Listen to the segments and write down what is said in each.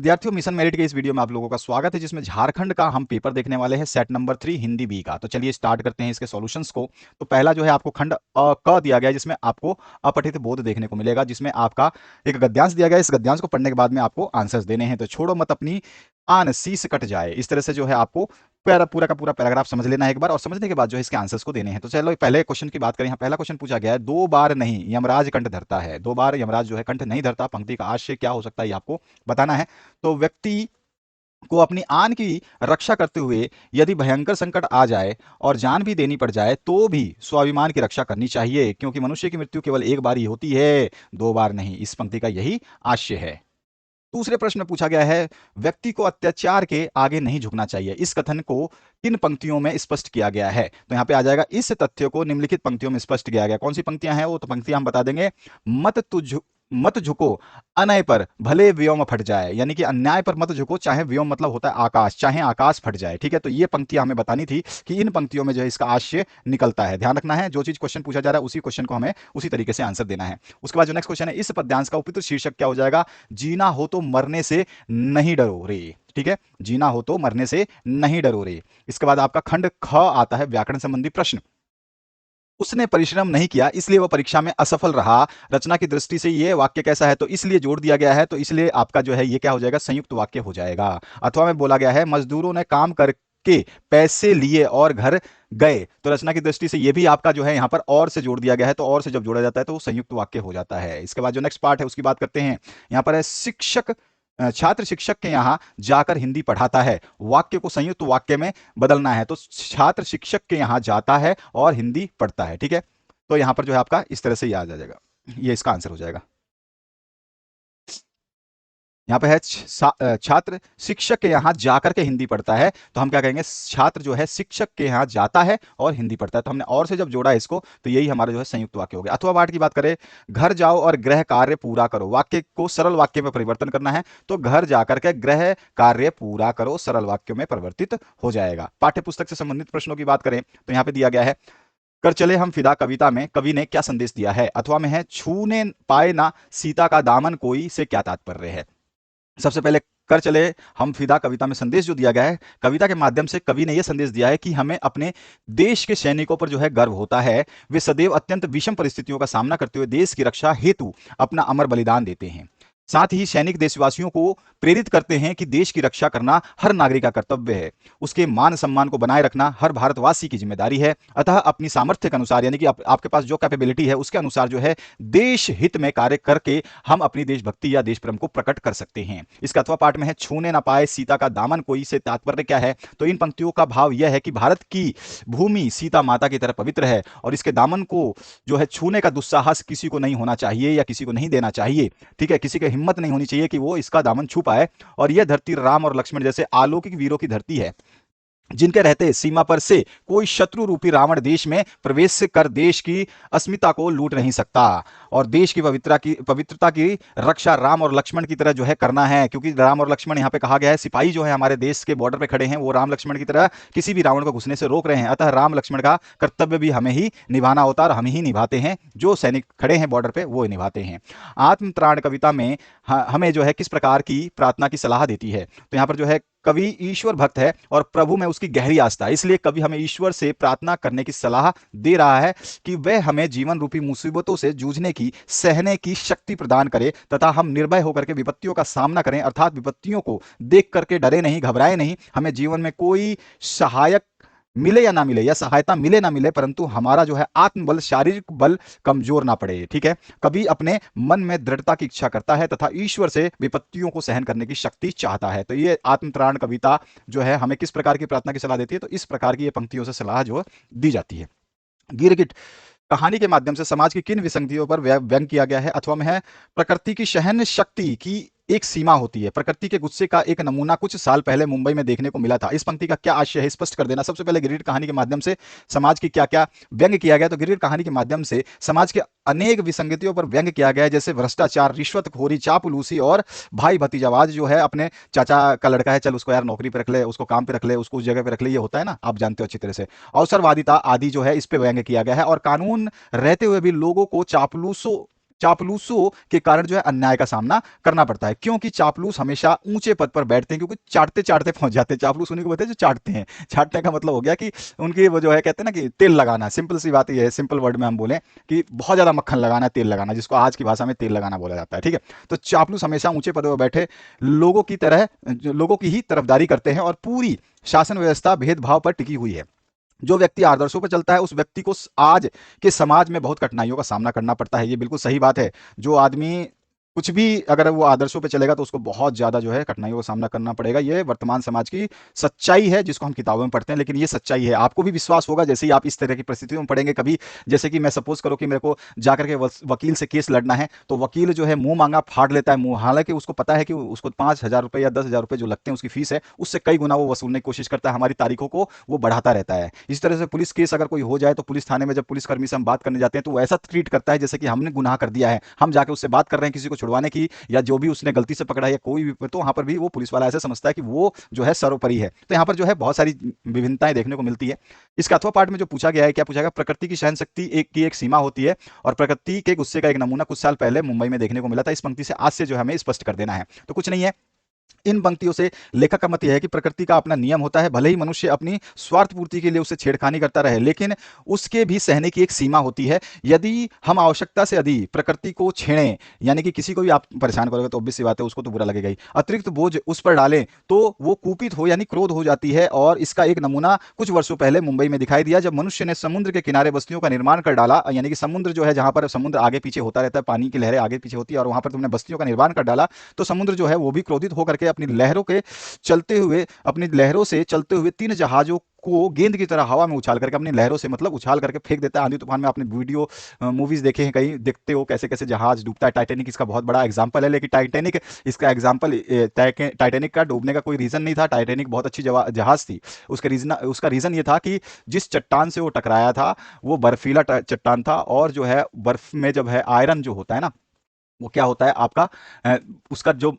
विद्यार्थियों, mission merit के इस वीडियो में आप लोगों का स्वागत है, जिसमें झारखंड का हम पेपर देखने वाले हैं, सेट नंबर 3 हिंदी बी का। तो चलिए स्टार्ट करते हैं इसके सॉल्यूशंस को। तो पहला जो है आपको खंड क दिया गया है, जिसमें आपको अपठित बोध देखने को मिलेगा, जिसमें आपका एक गद्यांश दिया गया है। इस गद्यांश को पढ़ने के बाद में आपको आंसर्स देने हैं। तो छोड़ो मत अपनी आन शीस कट जाए, इस तरह से जो है आपको पूरा का पूरा पैराग्राफ समझ लेना है एक बार, और समझने के बाद जो है इसके आंसर्स को देने हैं। तो चलो पहले क्वेश्चन की बात करें। यहाँ पहला क्वेश्चन पूछा गया है, 2 बार नहीं यमराज कंठ धरता है। 2 बार यमराज जो है कंठ नहीं धरता, पंक्ति का आशय क्या हो सकता है ये आपको बताना है। तो व्यक्ति को अपनी आन की रक्षा करते हुए यदि भयंकर संकट आ जाए और जान भी देनी पड़ जाए तो भी स्वाभिमान की रक्षा करनी चाहिए, क्योंकि मनुष्य की मृत्यु केवल एक बार ही होती है, 2 बार नहीं। इस पंक्ति का यही आशय है। दूसरे प्रश्न में पूछा गया है, व्यक्ति को अत्याचार के आगे नहीं झुकना चाहिए। इस कथन को किन पंक्तियों में स्पष्ट किया गया है? तो यहां पे आ जाएगा, इस तथ्य को निम्नलिखित पंक्तियों में स्पष्ट किया गया। कौन सी पंक्तियां हैं वो तो पंक्तियां हम बता देंगे। मत झुको अनय पर भले व्योम फट जाए, यानी कि अन्याय पर मत झुको, चाहे व्योम मतलब होता है आकाश, चाहे आकाश फट जाए। ठीक है, तो ये पंक्तियां हमें बतानी थी कि इन पंक्तियों में जो है इसका आशय निकलता है। ध्यान रखना है, जो चीज क्वेश्चन पूछा जा रहा है उसी क्वेश्चन को हमें उसी तरीके से आंसर देना है। उसके बाद जो नेक्स्ट क्वेश्चन है, इस पद्यांश का उपयुक्त शीर्षक क्या हो जाएगा? जीना हो तो मरने से नहीं डरो रे। ठीक है, जीना हो तो मरने से नहीं डरो रे। इसके बाद आपका खंड ख आता है, व्याकरण संबंधी प्रश्न। उसने परिश्रम नहीं किया इसलिए वह परीक्षा में असफल रहा। रचना की दृष्टि से यह वाक्य कैसा है? तो इसलिए जोड़ दिया गया है, तो इसलिए आपका जो है ये क्या हो जाएगा? संयुक्त वाक्य हो जाएगा। अथवा में बोला गया है, मजदूरों ने काम करके पैसे लिए और घर गए। तो रचना की दृष्टि से ये भी आपका जो है यहाँ पर और से जोड़ दिया गया है, तो और से जब जोड़ा जाता है तो वो संयुक्त वाक्य हो जाता है। इसके बाद जो नेक्स्ट पार्ट है उसकी बात करते हैं। यहाँ पर है, छात्र शिक्षक के यहाँ जाकर हिंदी पढ़ाता है। वाक्य को संयुक्त वाक्य में बदलना है, तो छात्र शिक्षक के यहाँ जाता है और हिंदी पढ़ता है। ठीक है, तो यहां पर जो है आपका इस तरह से याद आ जाएगा, ये इसका आंसर हो जाएगा। यहाँ पे है छात्र शिक्षक के यहाँ जाकर के हिंदी पढ़ता है, तो हम क्या कहेंगे? छात्र जो है शिक्षक के यहाँ जाता है और हिंदी पढ़ता है। तो हमने और से जब जोड़ा इसको, तो यही हमारा जो है संयुक्त वाक्य हो गया। अथवा पाठ की बात करें, घर जाओ और गृह कार्य पूरा करो। वाक्य को सरल वाक्य में परिवर्तन करना है, तो घर जाकर के गृह कार्य पूरा करो सरल वाक्यों में परिवर्तित हो जाएगा। पाठ्य पुस्तक से संबंधित प्रश्नों की बात करें तो यहाँ पे दिया गया है, कर चले हम फिदा कविता में कवि ने क्या संदेश दिया है? अथवा में है, छूने पाए ना सीता का दामन कोई से क्या तात्पर्य है? सबसे पहले कर चले हम फिदा कविता में संदेश जो दिया गया है, कविता के माध्यम से कवि ने यह संदेश दिया है कि हमें अपने देश के सैनिकों पर जो है गर्व होता है। वे सदैव अत्यंत विषम परिस्थितियों का सामना करते हुए देश की रक्षा हेतु अपना अमर बलिदान देते हैं। साथ ही सैनिक देशवासियों को प्रेरित करते हैं कि देश की रक्षा करना हर नागरिक का कर्तव्य है, उसके मान सम्मान को बनाए रखना हर भारतवासी की जिम्मेदारी है। अतः अपनी सामर्थ्य के अनुसार, यानी कि आपके पास जो कैपेबिलिटी है उसके अनुसार जो है देश हित में कार्य करके हम अपनी देशभक्ति या देश प्रेम को प्रकट कर सकते हैं। इसका अथवा पाठ में है, छूने ना पाए सीता का दामन कोई से तात्पर्य क्या है? तो इन पंक्तियों का भाव यह है कि भारत की भूमि सीता माता की तरह पवित्र है और इसके दामन को जो है छूने का दुस्साहस किसी को नहीं होना चाहिए या किसी को नहीं देना चाहिए। ठीक है, किसी के हिम्मत नहीं होनी चाहिए कि वो इसका दामन छू पाए। और यह धरती राम और लक्ष्मण जैसे अलौकिक वीरों की धरती है, जिनके रहते सीमा पर से कोई शत्रु रूपी रावण देश में प्रवेश कर देश की अस्मिता को लूट नहीं सकता। और देश की पवित्रता की रक्षा राम और लक्ष्मण की तरह जो है करना है, क्योंकि राम और लक्ष्मण यहाँ पे कहा गया है, सिपाही जो है हमारे देश के बॉर्डर पे खड़े हैं, वो राम लक्ष्मण की तरह किसी भी रावण को घुसने से रोक रहे हैं। अतः राम लक्ष्मण का कर्तव्य भी हमें ही निभाना होता है और हम ही निभाते हैं, जो सैनिक खड़े हैं बॉर्डर पे वो निभाते हैं। आत्मत्राण कविता में हमें जो है किस प्रकार की प्रार्थना की सलाह देती है? तो यहाँ पर जो है, कवि ईश्वर भक्त है और प्रभु में उसकी गहरी आस्था है, इसलिए कवि हमें ईश्वर से प्रार्थना करने की सलाह दे रहा है कि वह हमें जीवन रूपी मुसीबतों से जूझने की, सहने की शक्ति प्रदान करे तथा हम निर्भय होकर के विपत्तियों का सामना करें, अर्थात विपत्तियों को देख करके डरे नहीं, घबराए नहीं। हमें जीवन में कोई सहायक मिले या ना मिले, या सहायता मिले ना मिले, परंतु हमारा जो है आत्मबल, शारीरिक बल कमजोर ना पड़े। ठीक है, कभी अपने मन में दृढ़ता की इच्छा करता है तथा ईश्वर से विपत्तियों को सहन करने की शक्ति चाहता है। तो ये आत्मत्राण कविता जो है हमें किस प्रकार की प्रार्थना की सलाह देती है? तो इस प्रकार की ये पंक्तियों से सलाह जो दी जाती है। गिरगिट कहानी के माध्यम से समाज की किन विसंगतियों पर व्यंग किया गया है? अथवा में है, प्रकृति की सहन शक्ति की एक सीमा होती है। प्रकृति के गुस्से का एक नमूना कुछ साल पहले मुंबई में देखने को मिला था। इस पंक्ति का क्या आशय है, स्पष्ट कर देना। सबसे पहले गिरगिट कहानी के माध्यम से समाज की क्या क्या व्यंग किया गया? तो गिरगिट कहानी के माध्यम से समाज के अनेक विसंगतियों पर व्यंग किया गया है, जैसे भ्रष्टाचार, रिश्वतखोरी, चापलूसी और भाई भतीजावाद जो है, अपने चाचा का लड़का है, चल उसको यार नौकरी पे रख ले, उसको काम पे रख ले, उसको उस जगह पे रख ले, ये होता है ना, आप जानते हो अच्छी तरह से। अवसरवादिता आदि जो है इस पे व्यंग किया गया है। और कानून रहते हुए भी लोगों को चापलूसों के कारण जो है अन्याय का सामना करना पड़ता है, क्योंकि चापलूस हमेशा ऊंचे पद पर बैठते हैं, क्योंकि चाटते चाटते पहुंच जाते हैं। चापलूस उन्हीं को बोलते हैं जो चाटते हैं। चाटने का मतलब हो गया कि उनकी वो जो है कहते हैं ना कि तेल लगाना, सिंपल सी बात ये है, सिंपल वर्ड में हम बोलें कि बहुत ज्यादा मक्खन लगाना, तेल लगाना, जिसको आज की भाषा में तेल लगाना बोला जाता है, ठीक है। तो चापलूस हमेशा ऊंचे पदों पर बैठे लोगों की ही तरफदारी करते हैं, और पूरी शासन व्यवस्था भेदभाव पर टिकी हुई है। जो व्यक्ति आदर्शों पर चलता है उस व्यक्ति को आज के समाज में बहुत कठिनाइयों का सामना करना पड़ता है। ये बिल्कुल सही बात है। जो आदमी कुछ भी अगर वो आदर्शों पे चलेगा तो उसको बहुत ज्यादा जो है कठिनाइयों का सामना करना पड़ेगा। ये वर्तमान समाज की सच्चाई है, जिसको हम किताबों में पढ़ते हैं, लेकिन ये सच्चाई है। आपको भी विश्वास होगा जैसे ही आप इस तरह की परिस्थितियों में पढ़ेंगे कभी, जैसे कि मैं सपोज करो कि मेरे को जाकर के वकील से केस लड़ना है, तो वकील जो है मुंह मांगा फाड़ लेता है मुंह, हालांकि उसको पता है कि उसको 5,000 रुपए या 10,000 रुपए जो लगते हैं उसकी फीस है, उससे कई गुना वो वसूलने की कोशिश करता है, हमारी तारीखों को वो बढ़ाता रहता है। इस तरह से पुलिस केस अगर कोई हो जाए तो पुलिस थाने में जब पुलिसकर्मी से हम बात करने जाते हैं तो वो ऐसा ट्रीट करता है जैसे कि हमने गुनाह कर दिया है, हम जाके उससे बात कर रहे हैं किसी को छुड़वाने की, या जो भी उसने गलती से पकड़ा है या कोई भी, तो वहां पर भी वो पुलिस वाला ऐसा समझता है कि वो जो है सर्वोपरि है। तो यहाँ पर जो है बहुत सारी विभिन्नताएं देखने को मिलती है। इसका अथवा पार्ट में जो पूछा गया है, क्या पूछा गया, प्रकृति की सहन शक्ति एक सीमा होती है, और प्रकृति के गुस्से का एक नमूना कुछ साल पहले मुंबई में देखने को मिला था। इस पंक्ति से आज से जो हमें स्पष्ट कर देना है, तो कुछ नहीं है। इन पंक्तियों से लेखक का मत यह है कि प्रकृति का अपना नियम होता है, भले ही मनुष्य अपनी स्वार्थ पूर्ति के लिए उससे छेड़खानी करता रहे, लेकिन उसके भी सहने की एक सीमा होती है। यदि हम आवश्यकता से अधिक प्रकृति को छेड़ें, यानी कि किसी को भी आप परेशान करोगे तो ऑब्वियस सी बात है उसको तो बुरा लगेगा ही, अतिरिक्त बोझ उस पर डालें तो वो कुपित हो यानी क्रोध हो जाती है। और इसका एक नमूना कुछ वर्षों पहले मुंबई में दिखाई दिया, जब मनुष्य ने समुद्र के किनारे बस्तियों का निर्माण कर डाला, यानी कि समुद्र जो है जहां पर समुद्र आगे पीछे होता रहता है, पानी की लहरें आगे पीछे होती है, और वहां पर तुमने बस्तियों का निर्माण कर डाला, तो समुद्र जो है वो भी क्रोधित होकर के अपनी लहरों से चलते हुए 3 जहाजों को गेंद की तरह हवा में उछाल करके, अपनी लहरों से मतलब उछाल करके फेंक देता है। आंधी तूफान में आपने वीडियो मूवीज देखे हैं, कहीं देखते हो कैसे कैसे जहाज डूबता है। टाइटैनिक इसका बहुत बड़ा एग्जांपल है, लेकिन टाइटैनिक इसका एग्जांपल, टाइटैनिक का डूबने का कोई रीजन नहीं था। टाइटैनिक बहुत अच्छी जहाज थी। उसका रीजन ये था कि जिस चट्टान से वो टकराया था वो बर्फीला चट्टान था, और जो है बर्फ में जब है आयरन जो होता है ना, वो क्या होता है आपका, उसका जो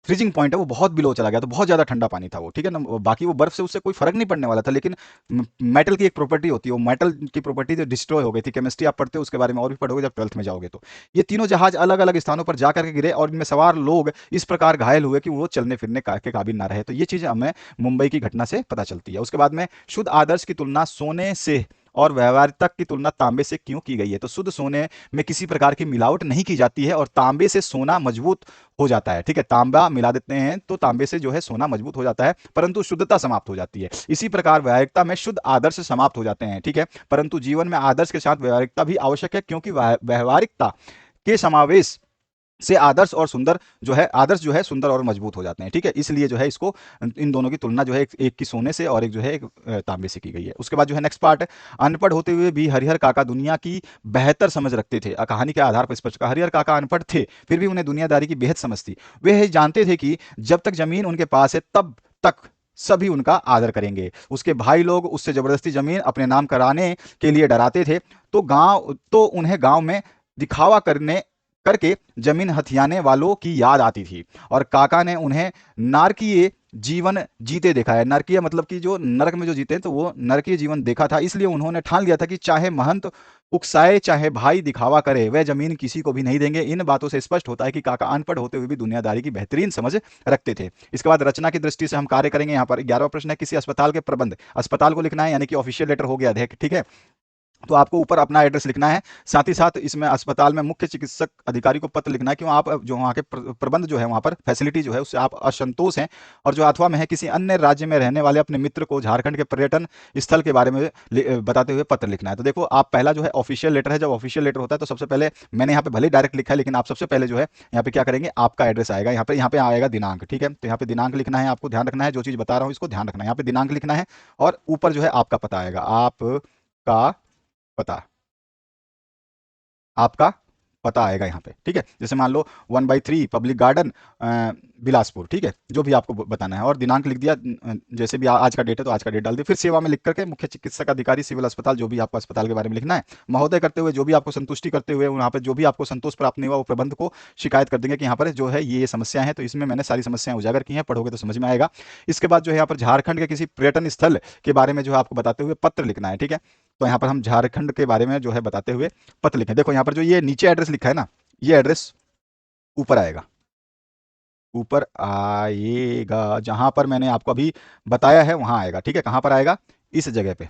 फ्रीजिंग पॉइंट है वो बहुत बिलो चला गया, तो बहुत ज्यादा ठंडा पानी था वो, ठीक है ना। बाकी वो बर्फ से उससे कोई फर्क नहीं पड़ने वाला था, लेकिन मेटल की एक प्रॉपर्टी होती है, वो मेटल की प्रॉपर्टी जो डिस्ट्रॉय हो गई थी। केमिस्ट्री आप पढ़ते हो उसके बारे में और भी पढ़ोगे जब 12th में जाओगे तो। ये तीनों जहाज अलग अलग स्थानों पर जाकर के गिरे, और इनमें सवार लोग इस प्रकार घायल हुए कि वो चलने फिरने के काबिल ना रहे। तो ये चीज हमें मुंबई की घटना से पता चलती है। उसके बाद में शुद्ध आदर्श की तुलना सोने से और व्यवहारिकता की तुलना तांबे से क्यों की गई है, तो शुद्ध सोने में किसी प्रकार की मिलावट नहीं की जाती है, और तांबे से सोना मजबूत हो जाता है, ठीक है। तांबा मिला देते हैं तो तांबे से जो है सोना मजबूत हो जाता है, परंतु शुद्धता समाप्त हो जाती है। इसी प्रकार व्यवहारिकता में शुद्ध आदर्श समाप्त हो जाते हैं, ठीक है, परंतु जीवन में आदर्श के साथ व्यवहारिकता भी आवश्यक है, क्योंकि व्यवहारिकता के समावेश से आदर्श जो है सुंदर और मजबूत हो जाते हैं, ठीक है। इसलिए जो है इसको, इन दोनों की तुलना जो है एक की सोने से और एक जो है एक तांबे से की गई है। उसके बाद जो है नेक्स्ट पार्ट है, अनपढ़ होते हुए भी हरिहर काका दुनिया की बेहतर समझ रखते थे। कहानी के आधार पर स्पष्ट कहा, हरिहर काका अनपढ़ थे फिर भी उन्हें दुनियादारी की बेहद समझ थी। वे यह जानते थे कि जब तक जमीन उनके पास है तब तक सभी उनका आदर करेंगे। उसके भाई लोग उससे जबरदस्ती जमीन अपने नाम कराने के लिए डराते थे, तो उन्हें गांव में दिखावा करने करके जमीन हथियाने वालों की याद आती थी, और काका ने उन्हें नारकीय जीवन जीते देखा है। नरकीय मतलब कि जो नरक में जो जीते हैं, तो वो नरकीय जीवन देखा था, इसलिए उन्होंने ठान लिया था कि चाहे महंत उकसाए चाहे भाई दिखावा करे, वह जमीन किसी को भी नहीं देंगे। इन बातों से स्पष्ट होता है कि काका अनपढ़ होते हुए भी दुनियादारी की बेहतरीन समझ रखते थे। इसके बाद रचना की दृष्टि से हम कार्य करेंगे। यहाँ पर 11वां प्रश्न है, किसी अस्पताल के प्रबंध, अस्पताल को लिखना है, यानी कि ऑफिशियल लेटर हो गया, ठीक है। तो आपको ऊपर अपना एड्रेस लिखना है, साथ ही साथ इसमें अस्पताल में मुख्य चिकित्सक अधिकारी को पत्र लिखना है, क्यों आप जो वहाँ के प्रबंध जो है, वहाँ पर फैसिलिटी जो है उससे आप असंतोष हैं। और जो अथवा में है, किसी अन्य राज्य में रहने वाले अपने मित्र को झारखंड के पर्यटन स्थल के बारे में बताते हुए पत्र लिखना है। तो देखो, आप पहला जो है ऑफिशियल लेटर है, जब ऑफिशियल लेटर होता है तो सबसे पहले, मैंने यहाँ पे भले डायरेक्ट लिखा है, लेकिन आप सबसे पहले जो है यहाँ पे क्या करेंगे, आपका एड्रेस आएगा, यहाँ पे आएगा दिनांक, ठीक है। तो यहाँ पे दिनांक लिखना है, आपको ध्यान रखना है, जो चीज बता रहा हूँ इसको ध्यान रखना है। यहाँ पे दिनांक लिखना है, और ऊपर जो है आपका पता आएगा, आपका पता, आपका पता आएगा यहाँ पे, ठीक है। जैसे मान लो 1/3 पब्लिक गार्डन, बिलासपुर, ठीक है, जो भी आपको बताना है, और दिनांक लिख दिया, जैसे भी आज का डेट है तो आज का डेट डाल दिया। फिर सेवा में लिख करके मुख्य चिकित्सक अधिकारी सिविल अस्पताल, जो भी आपको अस्पताल के बारे में लिखना है, महोदय करते हुए जो भी आपको संतुष्टि करते हुए वहाँ पे जो भी आपको संतोष प्राप्त नहीं हुआ वो प्रबंध को शिकायत कर देंगे कि यहाँ पर जो है ये समस्या है, तो इसमें मैंने सारी समस्याएं उजागर की हैं, पढ़ोगे तो समझ में आएगा। इसके बाद जो है यहाँ पर झारखंड के किसी पर्यटन स्थल के बारे में जो है आपको बताते हुए पत्र लिखना है, ठीक है। तो यहाँ पर हम झारखंड के बारे में जो है बताते हुए पत्र लिखें। देखो यहाँ पर जो ये नीचे एड्रेस लिखा है ना, ये एड्रेस ऊपर आएगा, ऊपर आएगा, जहां पर मैंने आपको अभी बताया है वहां आएगा, ठीक है। कहां पर आएगा? इस जगह पे,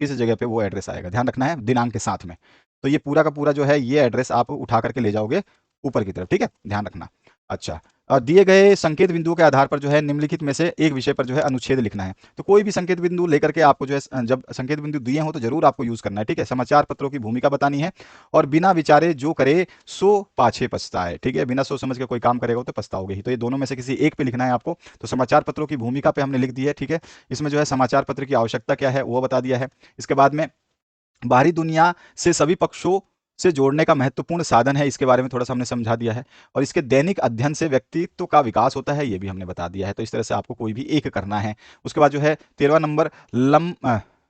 इस जगह पे वो एड्रेस आएगा, ध्यान रखना है दिनांक के साथ में। तो ये पूरा का पूरा जो है ये एड्रेस आप उठा करके ले जाओगे ऊपर की तरफ, ठीक है, ध्यान रखना। अच्छा, दिए गए संकेत बिंदुओं के आधार पर जो है निम्नलिखित में से एक विषय पर जो है अनुच्छेद लिखना है। तो कोई भी संकेत बिंदु लेकर के आपको जो है, जब संकेत बिंदु दिए हो तो जरूर आपको यूज करना है, ठीक है। समाचार पत्रों की भूमिका बतानी है, और बिना विचारे जो करे सो पाछे पछताए, ठीक है। बिना सोच समझ के कोई काम करेगा तो पछताओगे ही। तो ये दोनों में से किसी एक पे लिखना है आपको। तो समाचार पत्रों की भूमिका पे हमने लिख दी है, ठीक है। इसमें जो है समाचार पत्र की आवश्यकता क्या है वो बता दिया है। इसके बाद में बाहरी दुनिया से सभी पक्षों से जोड़ने का महत्वपूर्ण साधन है, इसके बारे में थोड़ा सा हमने समझा दिया है। और इसके दैनिक अध्ययन से व्यक्तित्व का विकास होता है, ये भी हमने बता दिया है। तो इस तरह से आपको कोई भी एक करना है। उसके बाद जो है 13वां नंबर,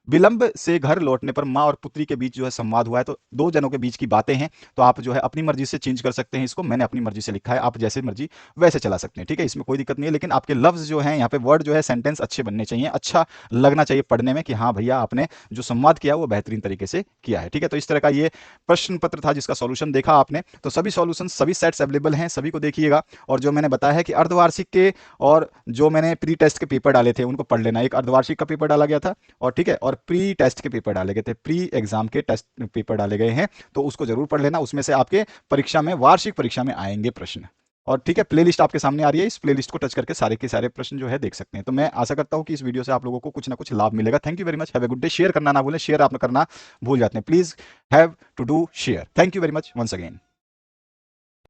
विलंब से घर लौटने पर माँ और पुत्री के बीच जो है संवाद हुआ है। तो दो जनों के बीच की बातें हैं, तो आप जो है अपनी मर्जी से चेंज कर सकते हैं इसको। मैंने अपनी मर्जी से लिखा है, आप जैसे मर्जी वैसे चला सकते हैं, ठीक है, इसमें कोई दिक्कत नहीं है। लेकिन आपके लफ्ज जो है यहाँ पे, वर्ड जो है, सेंटेंस अच्छे बनने चाहिए, अच्छा लगना चाहिए पढ़ने में कि हाँ भैया आपने जो संवाद किया वो बेहतरीन तरीके से किया है, ठीक है। तो इस तरह का ये प्रश्न पत्र था जिसका सॉल्यूशन देखा आपने। तो सभी सॉल्यूशन, सभी सेट्स अवेलेबल हैं, सभी को देखिएगा। और जो मैंने बताया है कि अर्धवार्षिक के और जो मैंने प्री टेस्ट के पेपर डाले थे उनको पढ़ लेना। एक अर्धवार्षिक का पेपर डाला गया था, और ठीक है, और प्री टेस्ट के पेपर डाले गए थे, प्री एग्जाम के टेस्ट पेपर डाले गए हैं, तो उसको जरूर पढ़ लेना। उसमें से आपके परीक्षा में, वार्षिक परीक्षा में आएंगे प्रश्न। और ठीक है, प्लेलिस्ट आपके सामने आ रही है, इस प्लेलिस्ट को टच करके सारे के सारे प्रश्न जो है देख सकते हैं। तो मैं आशा करता हूं कि इस वीडियो से आप लोगों को कुछ ना कुछ लाभ मिलेगा। Thank you very much, have a good day. Share करना ना भूलें, शेयर आप करना भूल जाते हैं, please have to do share. Thank you very much once again.